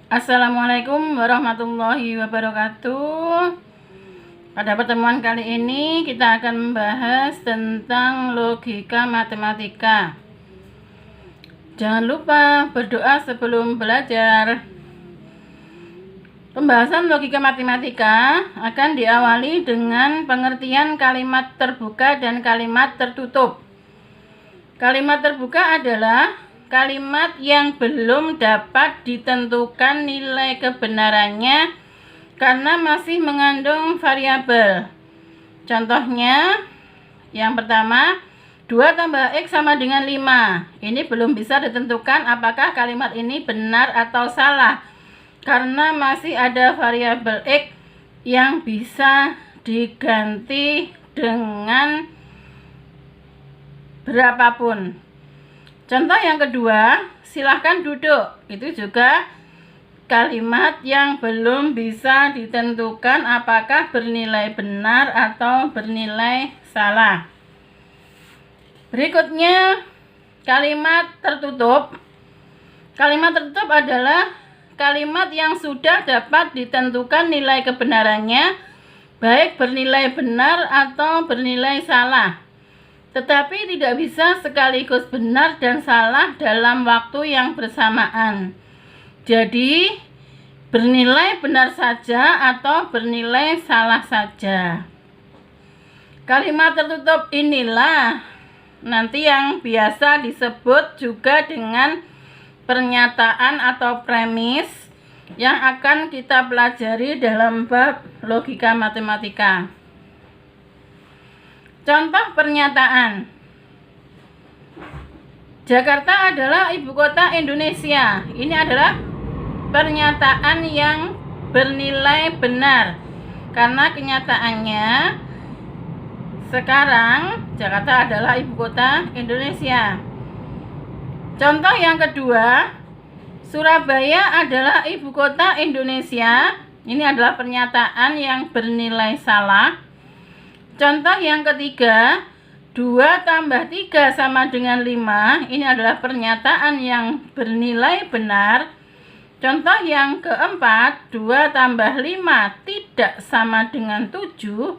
Assalamualaikum warahmatullahi wabarakatuh. Pada pertemuan kali ini kita akan membahas tentang logika matematika. Jangan lupa berdoa sebelum belajar. Pembahasan logika matematika akan diawali dengan pengertian kalimat terbuka dan kalimat tertutup. Kalimat terbuka adalah kalimat yang belum dapat ditentukan nilai kebenarannya karena masih mengandung variabel. Contohnya, yang pertama, 2 tambah X sama dengan 5. Ini belum bisa ditentukan apakah kalimat ini benar atau salah karena masih ada variabel X yang bisa diganti dengan berapapun. Contoh yang kedua, silahkan duduk. Itu juga kalimat yang belum bisa ditentukan apakah bernilai benar atau bernilai salah. Berikutnya, kalimat tertutup. Kalimat tertutup adalah kalimat yang sudah dapat ditentukan nilai kebenarannya, baik bernilai benar atau bernilai salah, tetapi tidak bisa sekaligus benar dan salah dalam waktu yang bersamaan. Jadi, bernilai benar saja atau bernilai salah saja. Kalimat tertutup inilah nanti yang biasa disebut juga dengan pernyataan atau premis yang akan kita pelajari dalam bab logika matematika. Contoh pernyataan. Jakarta adalah ibu kota Indonesia. Ini adalah pernyataan yang bernilai benar karena kenyataannya sekarang Jakarta adalah ibu kota Indonesia. Contoh yang kedua, Surabaya adalah ibu kota Indonesia. Ini adalah pernyataan yang bernilai salah. Contoh yang ketiga, 2 tambah 3 sama dengan 5. Ini adalah pernyataan yang bernilai benar. Contoh yang keempat, 2 tambah 5 tidak sama dengan 7,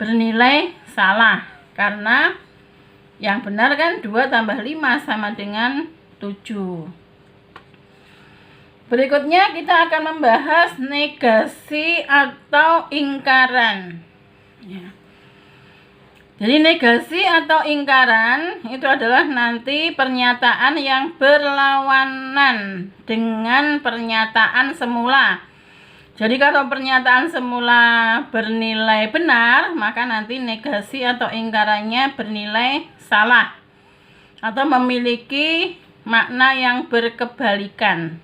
bernilai salah. Karena yang benar kan 2 tambah 5 sama dengan 7. Berikutnya kita akan membahas negasi atau ingkaran. Ya. Jadi negasi atau ingkaran itu adalah nanti pernyataan yang berlawanan dengan pernyataan semula. Jadi kalau pernyataan semula bernilai benar, maka nanti negasi atau ingkarannya bernilai salah atau memiliki makna yang berkebalikan.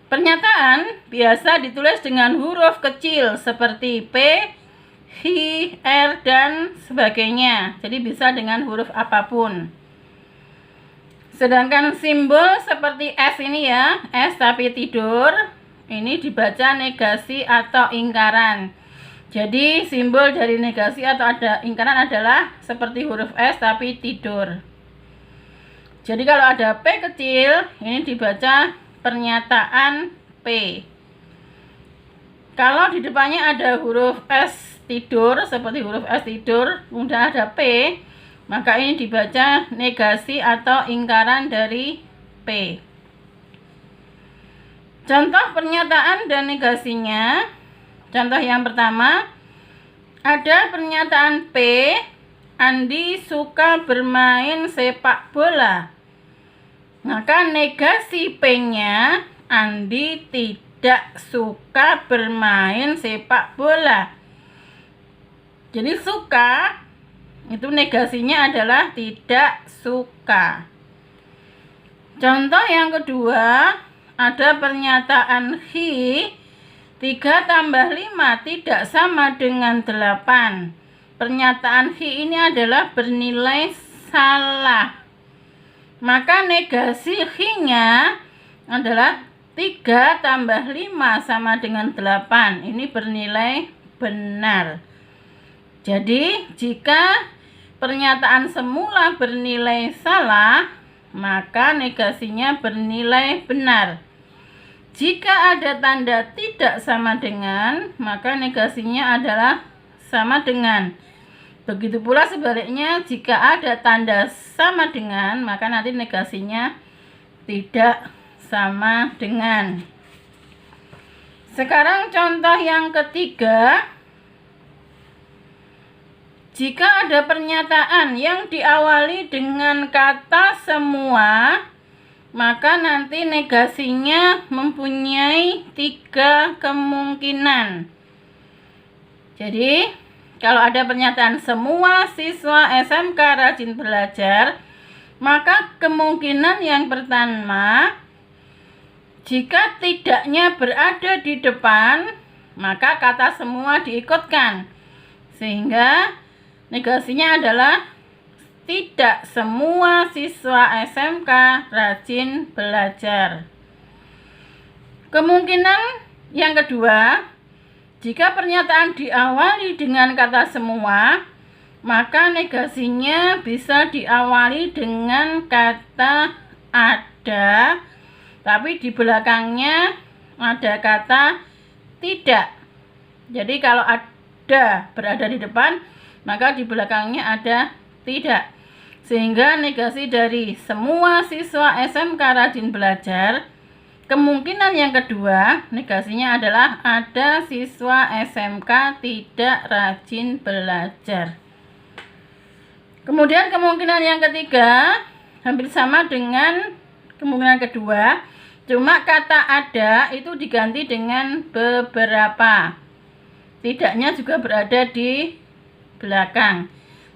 Pernyataan biasa ditulis dengan huruf kecil seperti P, H, R, dan sebagainya. Jadi bisa dengan huruf apapun. Sedangkan simbol seperti S ini ya, S tapi tidur, ini dibaca negasi atau ingkaran. Jadi simbol dari negasi atau ada ingkaran adalah seperti huruf S tapi tidur. Jadi kalau ada P kecil, ini dibaca pernyataan P. Kalau di depannya ada huruf S tidur, seperti huruf S tidur, kemudian ada P, maka ini dibaca negasi atau ingkaran dari P. Contoh pernyataan dan negasinya. Contoh yang pertama, ada pernyataan P, Andi suka bermain sepak bola. Maka negasi P-nya, Andi tidak suka bermain sepak bola. Jadi suka itu negasinya adalah tidak suka. Contoh yang kedua, ada pernyataan Hi, 3 tambah 5 tidak sama dengan 8. Pernyataan Hi ini adalah bernilai salah. Maka negasi Hi-nya adalah 3 tambah 5 sama dengan 8. Ini bernilai benar. Jadi, jika pernyataan semula bernilai salah, maka negasinya bernilai benar. Jika ada tanda tidak sama dengan, maka negasinya adalah sama dengan. Begitu pula sebaliknya, jika ada tanda sama dengan, maka nanti negasinya tidak sama dengan. Sekarang contoh yang ketiga. Jika ada pernyataan yang diawali dengan kata semua, maka nanti negasinya mempunyai 3 kemungkinan. Jadi, kalau ada pernyataan semua siswa SMK rajin belajar, maka kemungkinan yang pertama, jika tidaknya berada di depan, maka kata semua diikutkan. Sehingga negasinya adalah tidak semua siswa SMK rajin belajar. Kemungkinan yang kedua, jika pernyataan diawali dengan kata semua, maka negasinya bisa diawali dengan kata ada, tapi di belakangnya ada kata tidak. Jadi kalau ada berada di depan, maka di belakangnya ada tidak. Sehingga negasi dari semua siswa SMK rajin belajar, kemungkinan yang kedua negasinya adalah ada siswa SMK tidak rajin belajar. Kemudian kemungkinan yang ketiga hampir sama dengan kemungkinan kedua, cuma kata ada itu diganti dengan beberapa. Tidaknya juga berada di belakang.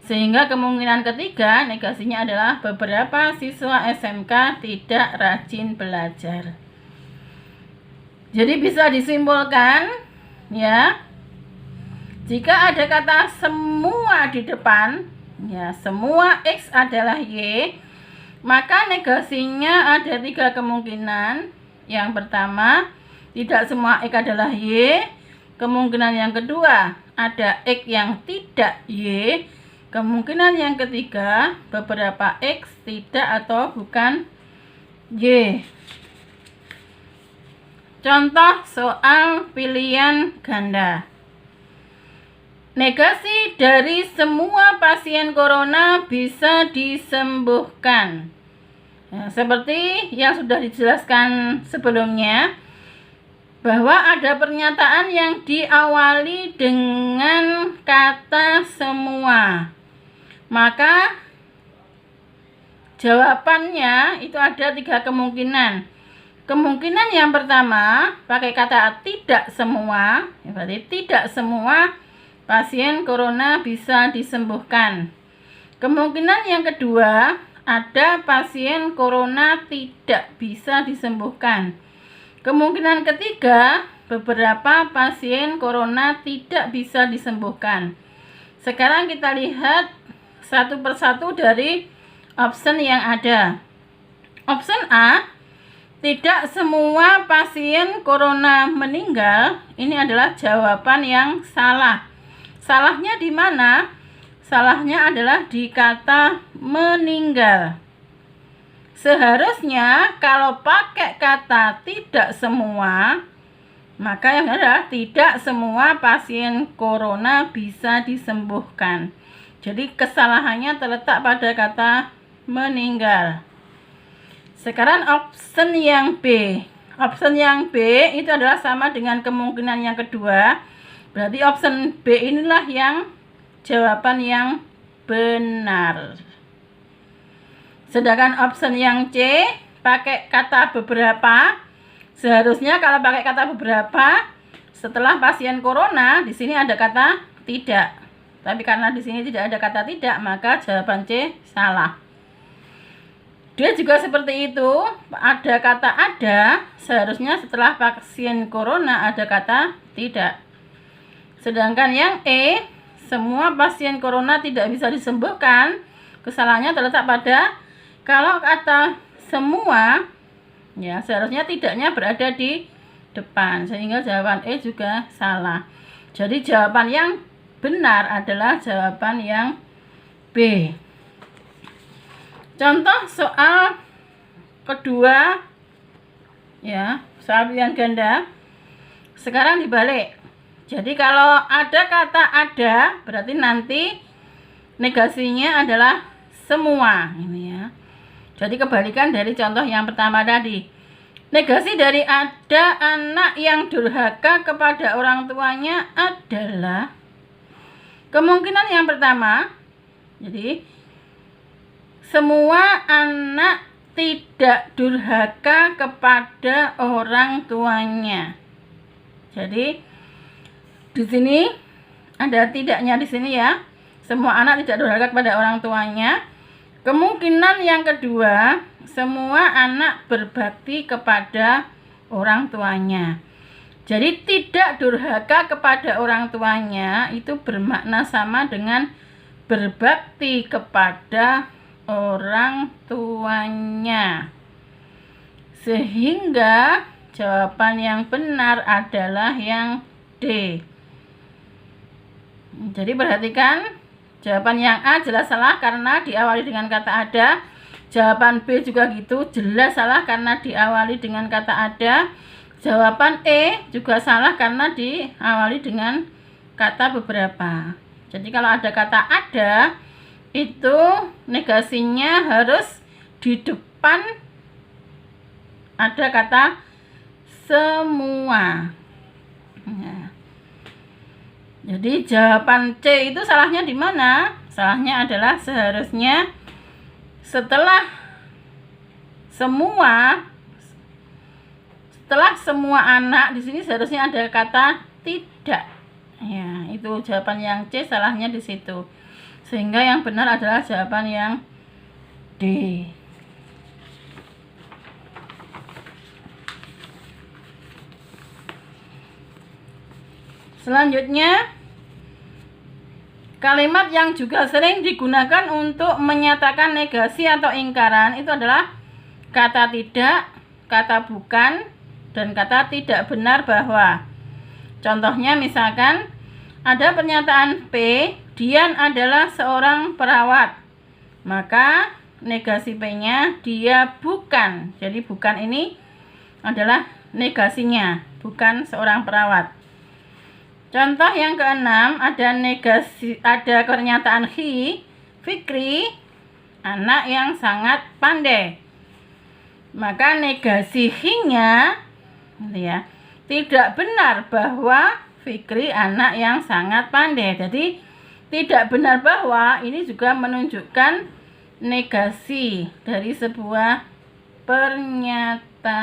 Sehingga kemungkinan ketiga negasinya adalah beberapa siswa SMK tidak rajin belajar. Jadi bisa disimpulkan ya, jika ada kata semua di depan, ya semua X adalah Y, maka negasinya ada 3 kemungkinan. Yang pertama, tidak semua X adalah Y. Kemungkinan yang kedua, ada X yang tidak Y. Kemungkinan yang ketiga, beberapa X tidak atau bukan Y. Contoh soal pilihan ganda. Negasi dari semua pasien corona bisa disembuhkan. Nah, seperti yang sudah dijelaskan sebelumnya, bahwa ada pernyataan yang diawali dengan kata semua, maka jawabannya itu ada 3 kemungkinan. Kemungkinan yang pertama pakai kata tidak semua, berarti tidak semua pasien corona bisa disembuhkan. Kemungkinan yang kedua, ada pasien corona tidak bisa disembuhkan. Kemungkinan ketiga, beberapa pasien corona tidak bisa disembuhkan. Sekarang kita lihat satu persatu dari option yang ada. Option A, tidak semua pasien corona meninggal. Ini adalah jawaban yang salah. Salahnya di mana? Salahnya adalah di kata meninggal. Seharusnya kalau pakai kata tidak semua, maka yang adalah tidak semua pasien corona bisa disembuhkan. Jadi kesalahannya terletak pada kata meninggal. Sekarang option yang B. Option yang B itu adalah sama dengan kemungkinan yang kedua. Berarti option B inilah yang jawaban yang benar. Sedangkan option yang C pakai kata beberapa. Seharusnya kalau pakai kata beberapa, setelah pasien corona di sini ada kata tidak. Tapi karena di sini tidak ada kata tidak, maka jawaban C salah. Dia juga seperti itu, ada kata ada, seharusnya setelah pasien corona ada kata tidak. Sedangkan yang E, semua pasien corona tidak bisa disembuhkan, kesalahannya terletak pada kalau kata semua, ya seharusnya tidaknya berada di depan, sehingga jawaban E juga salah. Jadi jawaban yang benar adalah jawaban yang B. Contoh soal kedua, ya, soal pilihan ganda. Sekarang dibalik. Jadi kalau ada kata ada, berarti nanti negasinya adalah semua, ini ya. Jadi kebalikan dari contoh yang pertama tadi. Negasi dari ada anak yang durhaka kepada orang tuanya adalah kemungkinan yang pertama. Jadi semua anak tidak durhaka kepada orang tuanya. Jadi di sini ada tidaknya di sini ya. Semua anak tidak durhaka kepada orang tuanya. Kemungkinan yang kedua, semua anak berbakti kepada orang tuanya. Jadi tidak durhaka kepada orang tuanya itu bermakna sama dengan berbakti kepada orang tuanya. Sehingga jawaban yang benar adalah yang D. Jadi perhatikan, jawaban yang A jelas salah karena diawali dengan kata ada. Jawaban B juga gitu, jelas salah karena diawali dengan kata ada. Jawaban E juga salah karena diawali dengan kata beberapa. Jadi kalau ada kata ada, itu negasinya harus di depan ada kata semua. Nah, jadi jawaban C itu salahnya di mana? Salahnya adalah seharusnya setelah semua anak di sini seharusnya ada kata tidak. Ya, itu jawaban yang C, salahnya di situ. Sehingga yang benar adalah jawaban yang D. Selanjutnya, kalimat yang juga sering digunakan untuk menyatakan negasi atau ingkaran itu adalah kata tidak, kata bukan, dan kata tidak benar bahwa. Contohnya misalkan ada pernyataan P, Dian adalah seorang perawat. Maka negasi P-nya dia bukan. Jadi bukan ini adalah negasinya, bukan seorang perawat. Contoh yang keenam, ada pernyataan Fikri anak yang sangat pandai. Maka negasi hi-nya gitu ya, tidak benar bahwa Fikri anak yang sangat pandai. Jadi tidak benar bahwa ini juga menunjukkan negasi dari sebuah pernyataan.